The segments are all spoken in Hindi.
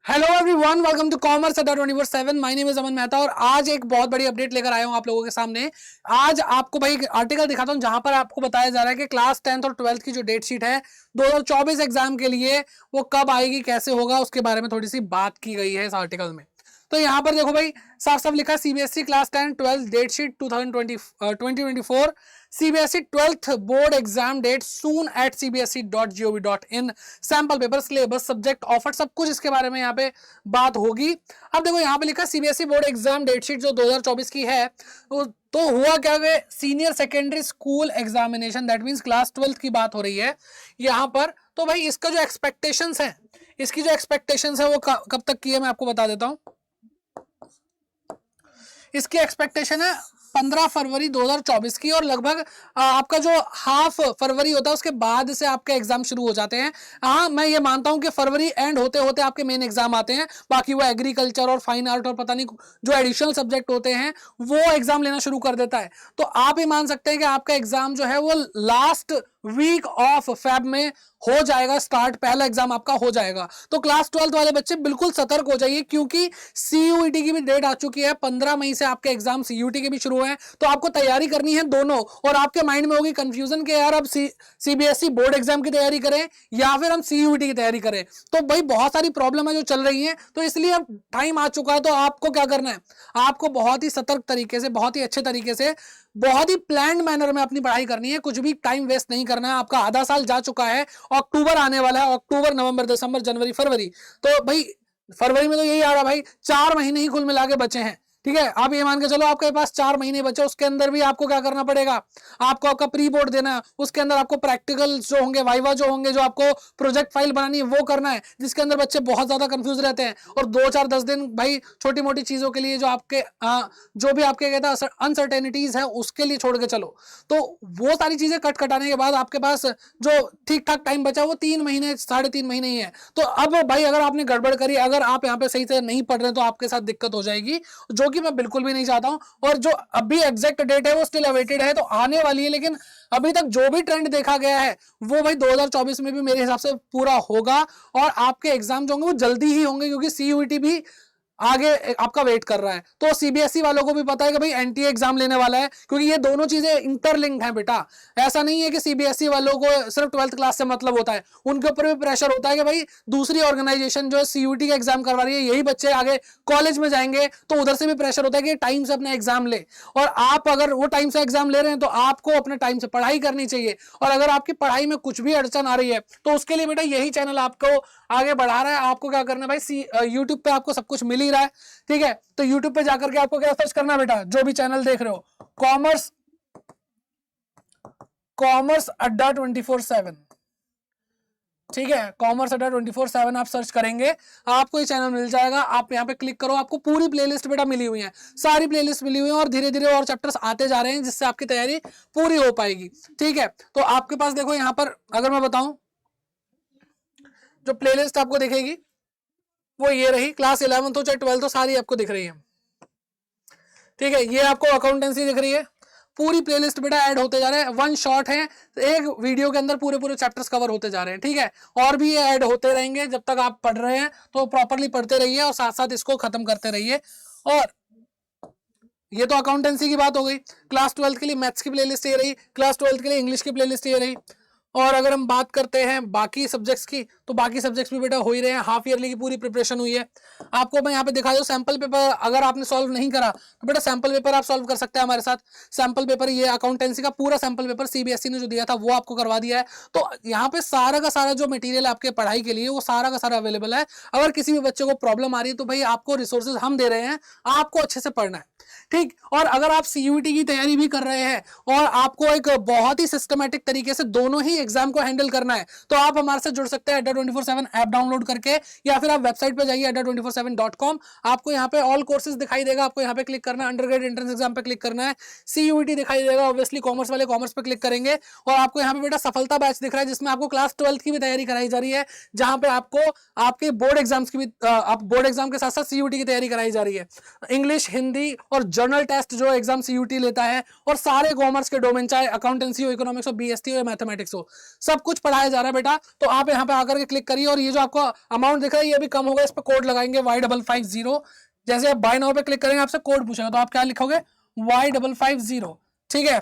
Hello everyone, welcome to commerce Adda 24/7। My name is Aman Mehta और आज एक बहुत बड़ी अपडेट लेकर आया हूं आप लोगों के सामने। आज आपको भाई आर्टिकल दिखाता हूं जहां पर आपको बताया जा रहा है कि क्लास 10th और 12th की जो डेट शीट है 2024 एग्जाम के लिए वो कब आएगी, कैसे होगा, उसके बारे में थोड़ी सी बात की गई है इस आर्टिकल में। तो यहाँ पर देखो भाई, साफ साफ लिखा CBSE class 10 12 date sheet 2024, CBSE 12th board exam date soon at cbse.gov.in, sample paper, syllabus, subject offer, सब कुछ इसके बारे में यहाँ पे बात होगी। अब देखो यहाँ पे लिखा CBSE board exam date sheet जो 2024 की है, तो हुआ क्या कि senior secondary school examination, that means class 12th की बात हो रही है यहाँ पर। तो भाई इसका जो एक्सपेक्टेशंस है, इसकी जो एक्सपेक्टेशंस है वो कब तक की है मैं आपको बता देता हूँ। इसकी एक्सपेक्टेशन है 15 फरवरी 2024 की, और लगभग आपका जो हाफ फरवरी होता है उसके बाद से आपके एग्जाम शुरू हो जाते हैं। हाँ, मैं ये मानता हूं कि फरवरी एंड होते होते आपके मेन एग्जाम आते हैं, बाकी वो एग्रीकल्चर और फाइन आर्ट और पता नहीं जो एडिशनल सब्जेक्ट होते हैं वो एग्जाम लेना शुरू कर देता है। तो आप ये मान सकते हैं कि आपका एग्जाम जो है वो लास्ट वीक ऑफ फेब में हो जाएगा स्टार्ट, पहला एग्जाम आपका हो जाएगा। तो क्लास 12th वाले बच्चे बिल्कुल सतर्क हो जाइए, क्योंकि सीयूईटी की भी डेट आ चुकी है। 15 मई से आपके एग्जाम सीयूईटी के भी शुरू हैं, तो आपको तैयारी करनी है दोनों। और आपके माइंड में होगी कंफ्यूजन कि यार अब सीबीएसई बोर्ड एग्जाम की तैयारी करें या फिर हम सीयूईटी की तैयारी करें। तो भाई बहुत सारी प्रॉब्लम है जो चल रही है, तो इसलिए अब टाइम आ चुका है। तो आपको क्या करना है, आपको बहुत ही सतर्क तरीके से, बहुत ही अच्छे तरीके से, बहुत ही प्लान्ड मैनर में अपनी पढ़ाई करनी है। कुछ भी टाइम वेस्ट नहीं करना है। आपका आधा साल जा चुका है, अक्टूबर आने वाला है, अक्टूबर, नवंबर, दिसंबर, जनवरी, फरवरी। तो भाई फरवरी में तो यही आ रहा भाई, 4 महीने ही कुल मिला के बचे हैं। ठीक है, आप ये मान के चलो आपके पास 4 महीने बचे, उसके अंदर भी आपको क्या करना पड़ेगा, आपको आपका प्री बोर्ड देना है, उसके अंदर आपको प्रैक्टिकल जो होंगे, वाइवा जो होंगे, जो आपको प्रोजेक्ट फाइल बनानी है वो करना है, जिसके अंदर बच्चे बहुत ज्यादा कंफ्यूज रहते हैं। और 2-4-10 दिन भाई छोटी मोटी चीजों के लिए जो आपके जो भी आपके कहता है अनसर्टेनिटीज है उसके लिए छोड़ के चलो। तो वो सारी चीजें कट कटाने के बाद आपके पास जो ठीक ठाक टाइम बचा वो 3 महीने, 3.5 महीने ही है। तो अब भाई अगर आपने गड़बड़ करी, अगर आप यहाँ पे सही से नहीं पढ़ रहे तो आपके साथ दिक्कत हो जाएगी, जो कि मैं बिल्कुल भी नहीं चाहता हूं। और जो अभी एग्जैक्ट डेट है वो स्टिल अवेटेड है, तो आने वाली है। लेकिन अभी तक जो भी ट्रेंड देखा गया है वो भाई 2024 में भी मेरे हिसाब से पूरा होगा, और आपके एग्जाम जो होंगे वो जल्दी ही होंगे, क्योंकि सीयूईटी भी आगे आपका वेट कर रहा है। तो सीबीएसई वालों को भी पता है कि भाई एनटीए एग्जाम लेने वाला है, क्योंकि ये दोनों चीजें इंटरलिंक्ड हैं बेटा। ऐसा नहीं है कि सीबीएसई वालों को सिर्फ 12th क्लास से मतलब होता है, उनके ऊपर भी प्रेशर होता है कि भाई दूसरी ऑर्गेनाइजेशन जो है सीयूटी का एग्जाम करवा रही है, यही बच्चे आगे कॉलेज में जाएंगे, तो उधर से भी प्रेशर होता है कि टाइम से अपना एग्जाम ले। और आप अगर वो टाइम से एग्जाम ले रहे हैं तो आपको अपने टाइम से पढ़ाई करनी चाहिए। और अगर आपकी पढ़ाई में कुछ भी अड़चन आ रही है तो उसके लिए बेटा यही चैनल आपको आगे बढ़ा रहा है। आपको क्या करना है भाई, यूट्यूब पे आपको सब कुछ मिल ही रहा है, ठीक है। तो यूट्यूब पे जाकर के आपको क्या सर्च करना है बेटा, जो भी चैनल देख रहे हो, कॉमर्स अड्डा 24/7, ठीक है। कॉमर्स अड्डा 24/7 आप सर्च करेंगे, आपको ये चैनल मिल जाएगा। आप यहाँ पे क्लिक करो, आपको पूरी प्लेलिस्ट बेटा मिली हुई है, सारी प्लेलिस्ट मिली हुई है, और धीरे धीरे और चैप्टर्स आते जा रहे हैं जिससे आपकी तैयारी पूरी हो पाएगी, ठीक है। तो आपके पास देखो यहाँ पर अगर मैं बताऊं, जो प्लेलिस्ट आपको दिखेगी वो ये रही, क्लास 11th हो चाहे 12th हो, सारी आपको दिख रही है, ठीक है। ये आपको अकाउंटेंसी दिख रही है, पूरी प्लेलिस्ट बेटा ऐड होते जा रहे हैं। वन शॉट है, एक वीडियो के अंदर पूरे पूरे चैप्टर्स कवर होते जा रहे हैं, ठीक है। और भी ये ऐड होते रहेंगे जब तक आप पढ़ रहे हैं, तो प्रॉपरली पढ़ते रहिए और साथ साथ इसको खत्म करते रहिए। और ये तो अकाउंटेंसी की बात हो गई। क्लास 12th के लिए मैथ्स की प्लेलिस्ट ये रही, क्लास 12th के लिए इंग्लिश की प्लेलिस्ट ये रही। और अगर हम बात करते हैं बाकी सब्जेक्ट्स की, तो बाकी सब्जेक्ट्स भी बेटा हो ही रहे हैं, हाफ ईयरली की पूरी प्रिपरेशन हुई है। आपको मैं यहाँ पे दिखा दूं सैंपल पेपर, अगर आपने सॉल्व नहीं करा तो बेटा सैंपल पेपर आप सॉल्व कर सकते हैं हमारे साथ। सैंपल पेपर ये अकाउंटेंसी का पूरा सैंपल पेपर सीबीएसई ने जो दिया था वो आपको करवा दिया है। तो यहाँ पे सारा का सारा जो मटेरियल आपके पढ़ाई के लिए वो सारा का सारा अवेलेबल है। अगर किसी भी बच्चे को प्रॉब्लम आ रही है तो भाई आपको रिसोर्सेज हम दे रहे हैं, आपको अच्छे से पढ़ना है, ठीक। और अगर आप सीयूईटी की तैयारी भी कर रहे हैं और आपको एक बहुत ही सिस्टमैटिक तरीके से दोनों ही एग्जाम को हैंडल करना है, तो आप हमारे साथ जुड़ सकते हैं अड्डा 24/7 ऐप डाउनलोड करके, या फिर आप वेबसाइट पे जाइए adda247.com। आपको यहाँ पे ऑल कोर्सेज दिखाई देगा, आपको यहाँ पे क्लिक करना है, अंडर ग्रेड एंट्रेंस एग्जाम पे क्लिक करना है, सीयूईटी दिखाई देगा, ऑब्वियसली कॉमर्स वाले कॉमर्स पे क्लिक करेंगे, और आपको यहाँ पे बेटा सफलता बैच दिख रहा है जिसमें आपको क्लास 12th की भी तैयारी कराई जा रही है, जहां पे आपको आपके बोर्ड एग्जाम्स की भी, आप बोर्ड एग्जाम के साथ साथ सीयूईटी की तैयारी कराई जा रही है। इंग्लिश, हिंदी और जर्नल टेस्ट जो एग्जाम सीयूटी लेता है, और सारे कॉमर्स के डोमेन, चाहे अकाउंटेंसी हो, इकोनॉमिक्स हो, बीएसटी हो या मैथमेटिक्स हो, सब कुछ पढ़ाया जा रहा है बेटा। तो आप यहाँ पे आकर के क्लिक करिए और ये जो आपको अमाउंट दिख रहा है ये भी कम होगा, इस पर कोड लगाएंगे Y550। जैसे आप बाय नाउ पे क्लिक करेंगे आपसे कोड पूछेगा तो आप क्या लिखोगे Y550, ठीक है,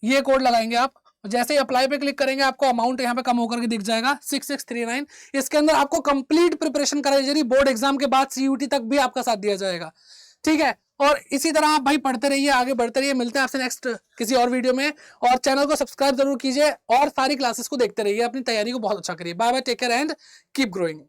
ये कोड लगाएंगे आप। जैसे ही अप्लाई पे क्लिक करेंगे आपको अमाउंट यहाँ पे कम होकर के दिख जाएगा 6639। इसके अंदर आपको कंप्लीट प्रिपरेशन कराई जा रही, बोर्ड एग्जाम के बाद CUT तक भी आपका साथ दिया जाएगा, ठीक है। और इसी तरह आप भाई पढ़ते रहिए, आगे बढ़ते रहिए। मिलते हैं आपसे नेक्स्ट किसी और वीडियो में, और चैनल को सब्सक्राइब जरूर कीजिए और सारी क्लासेस को देखते रहिए, अपनी तैयारी को बहुत अच्छा करिए। Bye bye, take care and keep growing.